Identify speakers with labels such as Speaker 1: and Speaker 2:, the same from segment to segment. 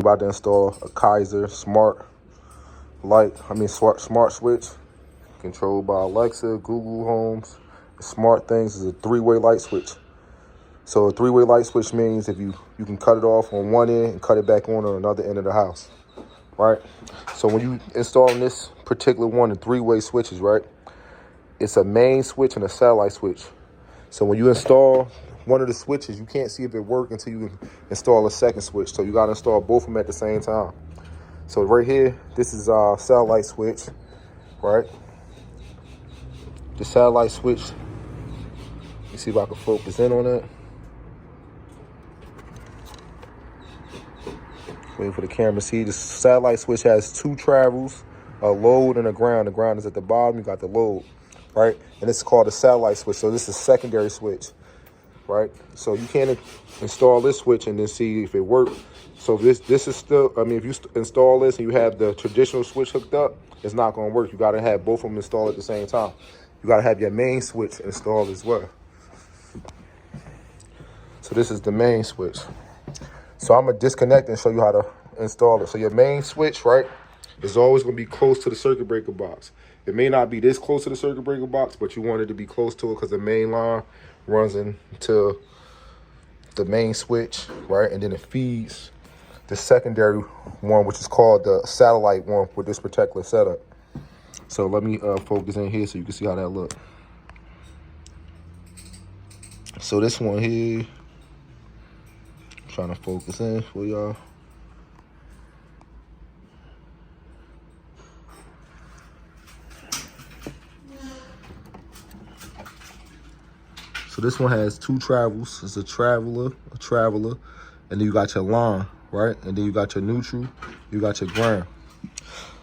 Speaker 1: We're about to install a Kasa smart switch controlled by Alexa, Google Homes. Smart Things is a three-way light switch. So a three-way light switch means if you can cut it off on one end and cut it back on another end of the house, right? So when you install this particular one, the three-way switches, right? It's a main switch and a satellite switch. So when you install one of the switches, you can't see if it works until you install a second switch. So you got to install both of them at the same time. So right here, this is our satellite switch, right? The satellite switch, let me see if I can focus in on it. Waiting for the camera to see. The satellite switch has two travels, a load and a ground. The ground is at the bottom, you got the load, right? And it's called a satellite switch. So this is a secondary switch, right? So you can't install this switch and then see if it works. So this is still, if you install this and you have the traditional switch hooked up, it's not gonna work. You gotta have both of them installed at the same time. You gotta have your main switch installed as well. So this is the main switch. So I'm gonna disconnect and show you how to install it. So your main switch, right, is always gonna be close to the circuit breaker box. It may not be this close to the circuit breaker box, but you want it to be close to it because the main line runs into the main switch, right? And then it feeds the secondary one, which is called the satellite one with this particular setup. So let me focus in here so you can see how that looks. So this one here, trying to focus in for y'all. So this one has two travels. It's a traveler, and then you got your line, right? And then you got your neutral, you got your ground.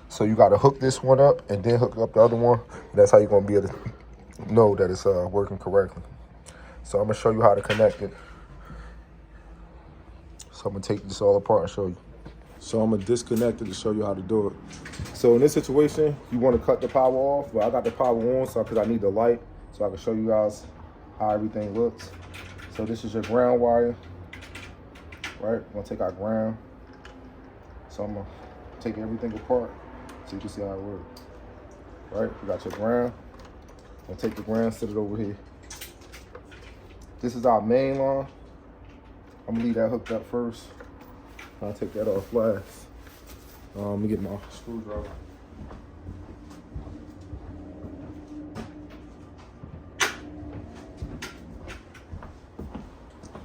Speaker 1: So you got to hook this one up and then hook up the other one. That's how you're gonna be able to know that it's working correctly. So I'm gonna show you how to connect it. So I'm gonna take this all apart and show you. So I'm gonna disconnect it to show you how to do it. So in this situation, you wanna cut the power off, but I got the power on because I need the light so I can show you guys how everything looks. So this is your ground wire, right? I'm gonna take our ground. So I'm gonna take everything apart so you can see how it works. Right, you got your ground. I'm gonna take the ground, set it over here. This is our main line. I'm gonna leave that hooked up first. I'll take that off last. Let me get my screwdriver.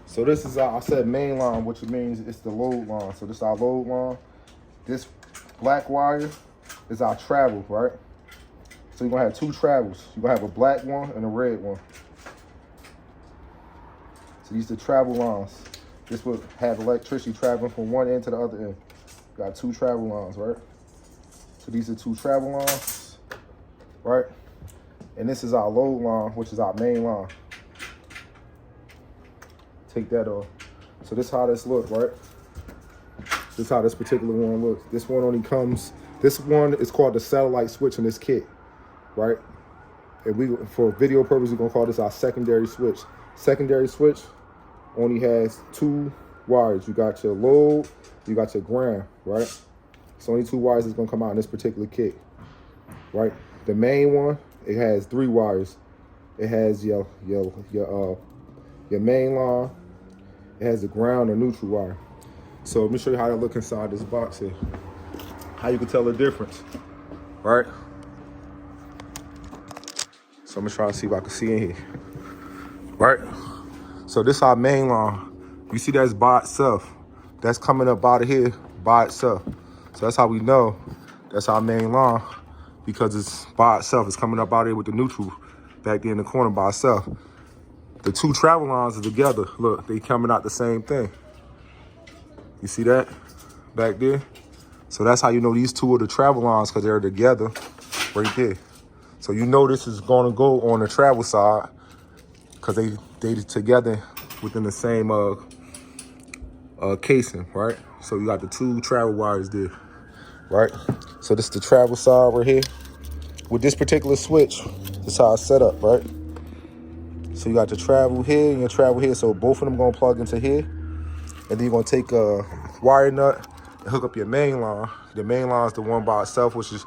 Speaker 1: So this is our, I said main line, which means it's the load line. So this is our load line. This black wire is our travel, right? So you're gonna have two travels. You're gonna have a black one and a red one. So these are the travel lines. This would have electricity traveling from one end to the other end. Got two travel lines, right? So these are two travel lines, right? And this is our load line, which is our main line. Take that off. So this is how this looks, right? This is how this particular one looks. This one only comes, this one is called the satellite switch in this kit, right? And we, for video purposes, we're gonna call this our secondary switch. Secondary switch only has two wires. You got your load, you got your ground, right? So only two wires is gonna come out in this particular kit, right? The main one, it has three wires. It has your main line. It has the ground or neutral wire. So let me show you how to look inside this box here. How you can tell the difference, right? So I'm gonna try to see if I can see in here, right? So this is our main line. You see that's by itself. That's coming up out of here by itself. So that's how we know that's our main line, because it's by itself. It's coming up out of here with the neutral back there in the corner by itself. The two travel lines are together. Look, they coming out the same thing. You see that back there? So that's how you know these two are the travel lines, because they're together right there. So you know this is gonna go on the travel side because they together within the same casing, right? So you got the two travel wires there, right? So this is the travel side right here. With this particular switch, this is how it's set up, right? So you got the travel here and your travel here. So both of them gonna plug into here. And then you're gonna take a wire nut and hook up your main line. The main line is the one by itself, which is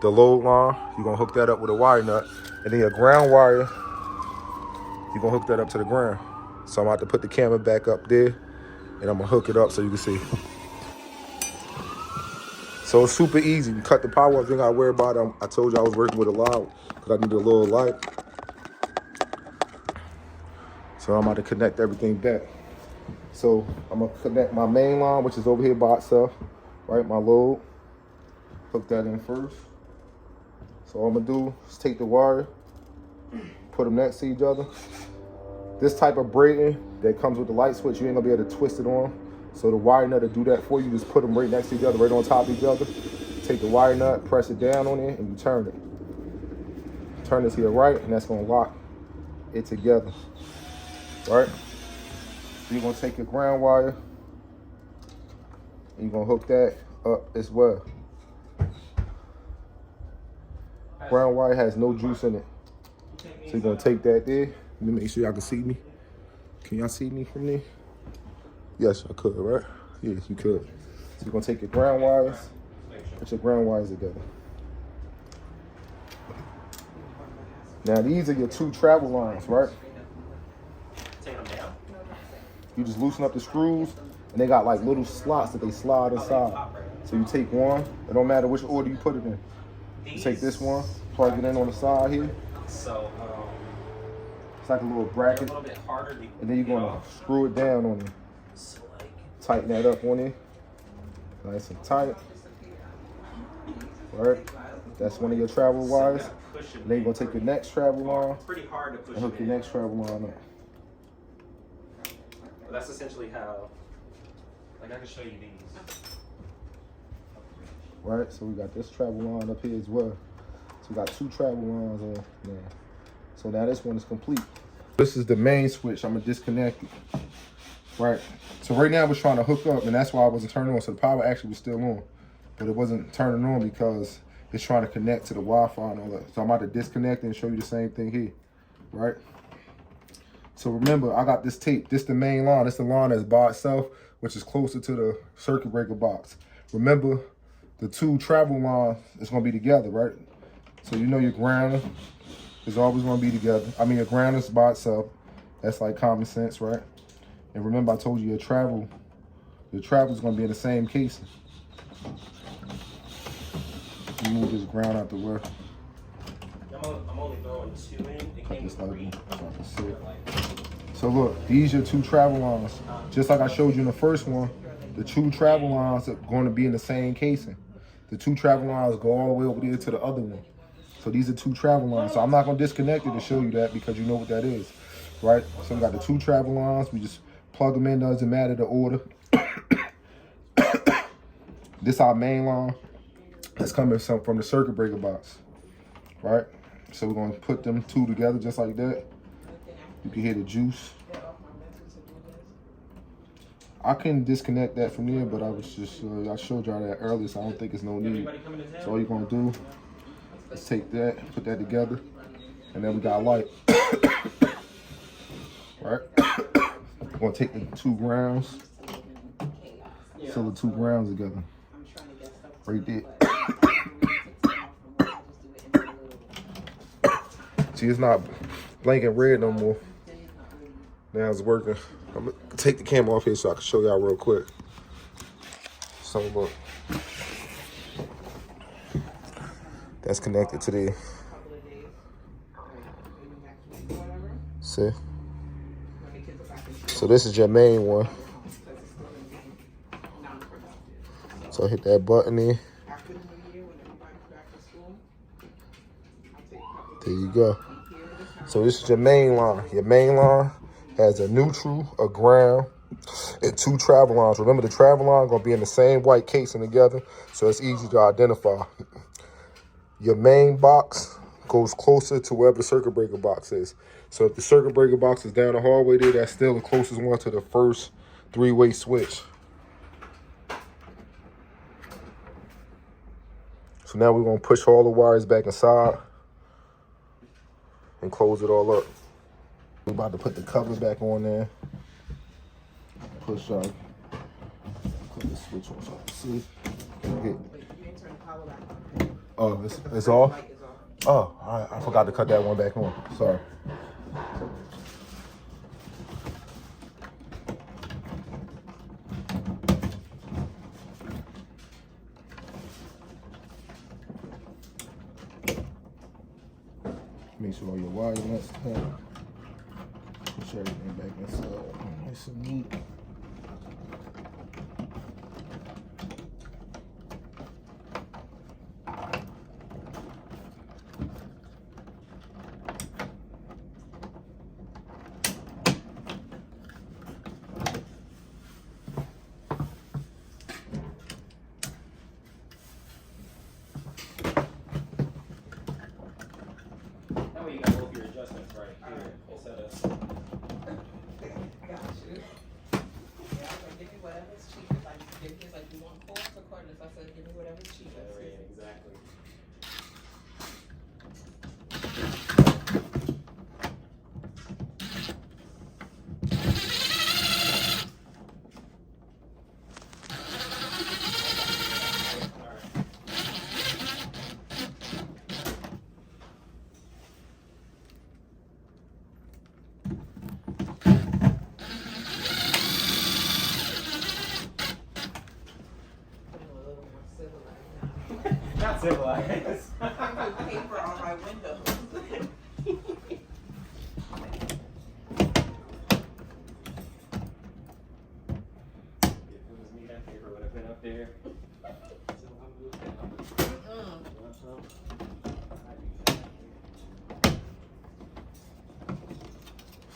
Speaker 1: the load line. You're gonna hook that up with a wire nut. And then your ground wire, you're gonna hook that up to the ground. So I'm about to put the camera back up there, and I'm gonna hook it up so you can see. So it's super easy. You cut the power off, you ain't gotta worry about it. I told you I was working with a lot because I needed a little light. So I'm about to connect everything back. So I'm gonna connect my main line, which is over here by itself, right? My load. Hook that in first. So all I'm gonna do is take the wire, put them next to each other. This type of braiding that comes with the light switch, you ain't gonna be able to twist it on. So the wire nut to do that for you, just put them right next to each other, right on top of each other. Take the wire nut, press it down on it, and you turn it. Turn it to your right, and that's gonna lock it together, right? So you're gonna take your ground wire, and you're gonna hook that up as well. Ground wire has no juice in it. So you're gonna take that there. Let me make sure y'all can see me. Can y'all see me from there? Yes, I could, right? Yes, you could. So you're gonna take your ground wires, put your ground wires together. Now these are your 2 travel lines, right? You just loosen up the screws, and they got like little slots that they slide inside. So you take one, it don't matter which order you put it in. You take this one, plug it in on the side here. So it's like a little bracket, and then you're gonna screw it down on it. Tighten that up on it, nice and tight. All right, that's one of your travel wires. And then you're gonna take your next travel line and hook your next travel line up.
Speaker 2: That's essentially how, like I can show you these.
Speaker 1: Right, so we got this travel line up here as well. So we got 2 travel lines on now. So now this one is complete. This is the main switch. I'm gonna disconnect it. Right, so right now we're trying to hook up, and that's why I wasn't turning on. So the power actually was still on, but it wasn't turning on because it's trying to connect to the Wi-Fi and all that. So I'm about to disconnect and show you the same thing here, right? So remember, I got this tape. This the main line. This the line that's by itself, which is closer to the circuit breaker box. Remember, the 2 travel lines is gonna be together, right? So you know your ground is always gonna be together. I mean, your ground is by itself. That's like common sense, right? And remember, I told you your travel is gonna be in the same casing. Move this ground out the way.
Speaker 2: I'm only throwing 2 in. It came with 3.
Speaker 1: So look, these are 2 travel lines. Just like I showed you in the first one, the 2 travel lines are going to be in the same casing. The 2 travel lines go all the way over there to the other one. So these are 2 travel lines. So I'm not gonna disconnect it to show you that because you know what that is, right? So we got the 2 travel lines. We just plug them in, doesn't matter the order. This our main line. That's coming from the circuit breaker box, right? So we're gonna put them 2 together just like that. You can hear the juice. I couldn't disconnect that from there, but I was just, I showed y'all that earlier, so I don't think it's no need. So all you're gonna do is take that, put that together, and then we got light. Right? We're gonna take the 2 grounds, fill the 2 grounds together. Right there. See, it's not blinking red no more. Now it's working. I'm gonna take the camera off here so I can show y'all real quick. So look, that's connected to the. See? So this is your main one. So hit that button there. There you go. So this is your main line. Your main line has a neutral, a ground, and 2 travel lines. Remember, the travel line gonna be in the same white casing together, so it's easy to identify. Your main box goes closer to wherever the circuit breaker box is. So if the circuit breaker box is down the hallway there, that's still the closest one to the first 3-way switch. So now we're gonna push all the wires back inside and close it all up. We're about to put the cover back on there. Push up. Put this switch on so I can see. Hit.
Speaker 3: Wait, you didn't turn the power back on.
Speaker 1: Oh, it's off?
Speaker 3: Light is off.
Speaker 1: Oh, I forgot to cut that one back on. Sorry. Make sure all your wire nuts tight. Push everything back inside. Nice and neat.
Speaker 2: That way you got both your adjustments right here instead of.
Speaker 3: Got you. Yeah, I was like, give me whatever's cheapest. Like, give me, like, you want forks or cordless? I said, give me whatever's cheapest.
Speaker 2: Exactly. Not civilized.
Speaker 3: I put paper on my windows.
Speaker 2: If it was me, that paper would have been up there.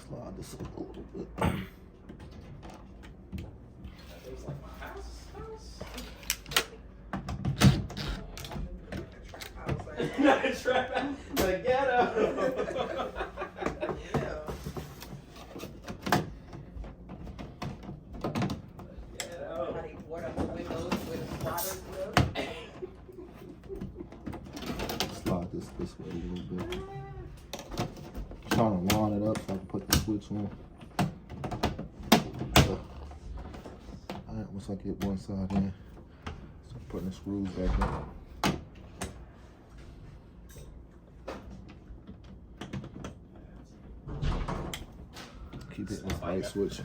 Speaker 1: Slide this up a little bit.
Speaker 2: That thing's like my house. Not a trap. The ghetto.
Speaker 3: Somebody board up the windows with a spotter glue.
Speaker 1: Slide this way a little bit. Trying to line it up so I can put the switch on. Alright, once I get one side in, start putting the screws back in. Keep hitting this light switch.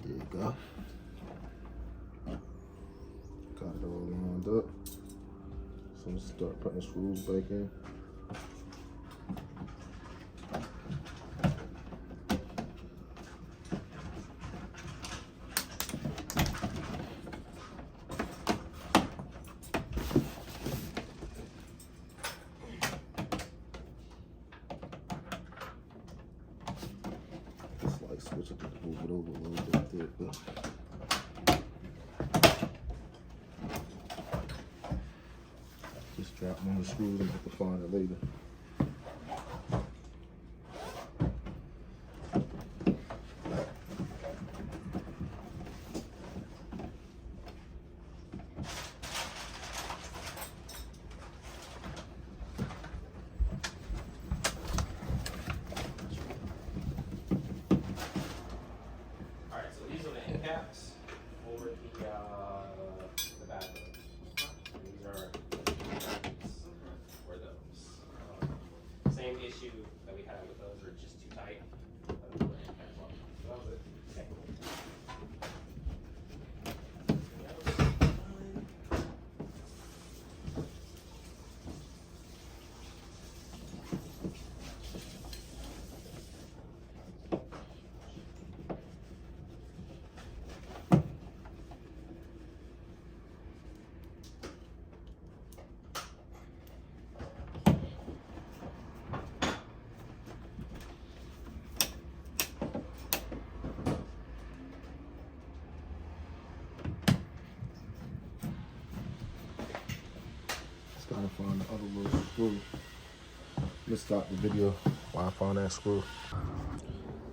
Speaker 1: There you go. Got it all lined up. So let's start putting the screws back in. Switch it to move it over a little bit there, but just drop one of the screws and have to find it later.
Speaker 2: Caps over the bathroom. These are for those. Same issue that we had with those, are just too tight. So that was it. Okay.
Speaker 1: Trying to find the other little screw. Let's start the video while I find that screw.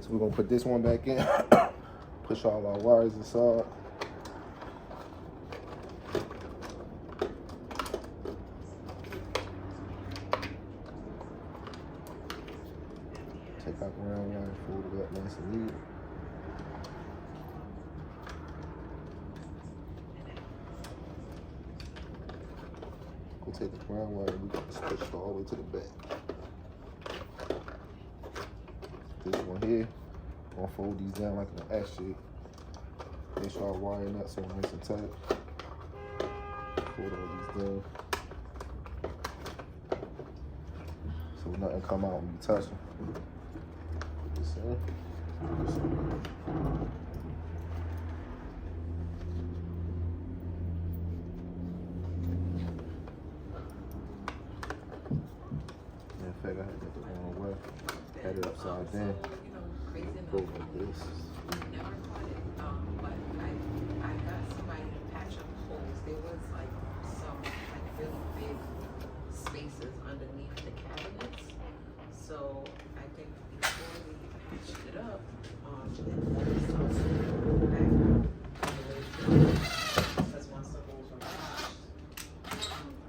Speaker 1: So we're gonna put this one back in. Push all our wires inside. Take our ground wire and fold it up nice and neat. We'll take the ground wire and we can switch it all the way to the back. This one here, I'm gonna fold these down like an S shape. Make sure our wire nuts are nice and tight. Fold all these down. So nothing come out when you touch them. This in. This in. In fact, I had that the wrong way. Had it upside down. Go like this.
Speaker 3: Never caught it, but I got somebody to patch up holes. There was like some like really big spaces underneath the cabinets. So I think before we patched it up, and let us also go back because once the holes were patched, I didn't want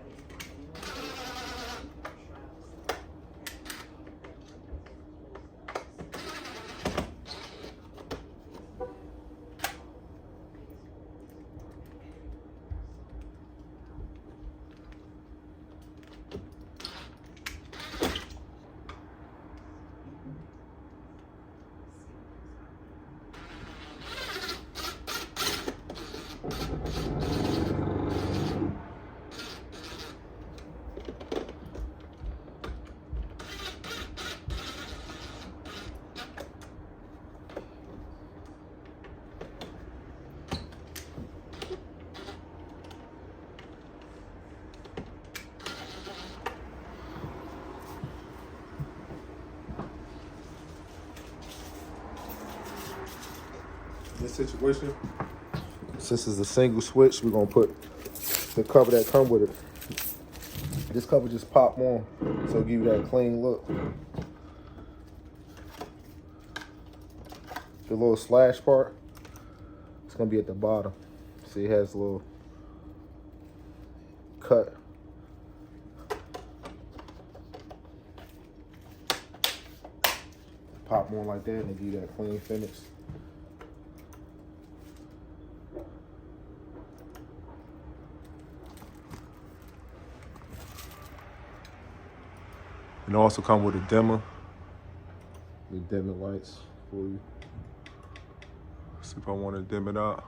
Speaker 1: In this situation, since it's a single switch, we're gonna put the cover that come with it. This cover just pop on, so give you that clean look. The little slash part, it's gonna be at the bottom. See, it has a little cut. Pop on like that and give you that clean finish. And also come with a dimmer. The dimming lights for you. See if I want to dim it out.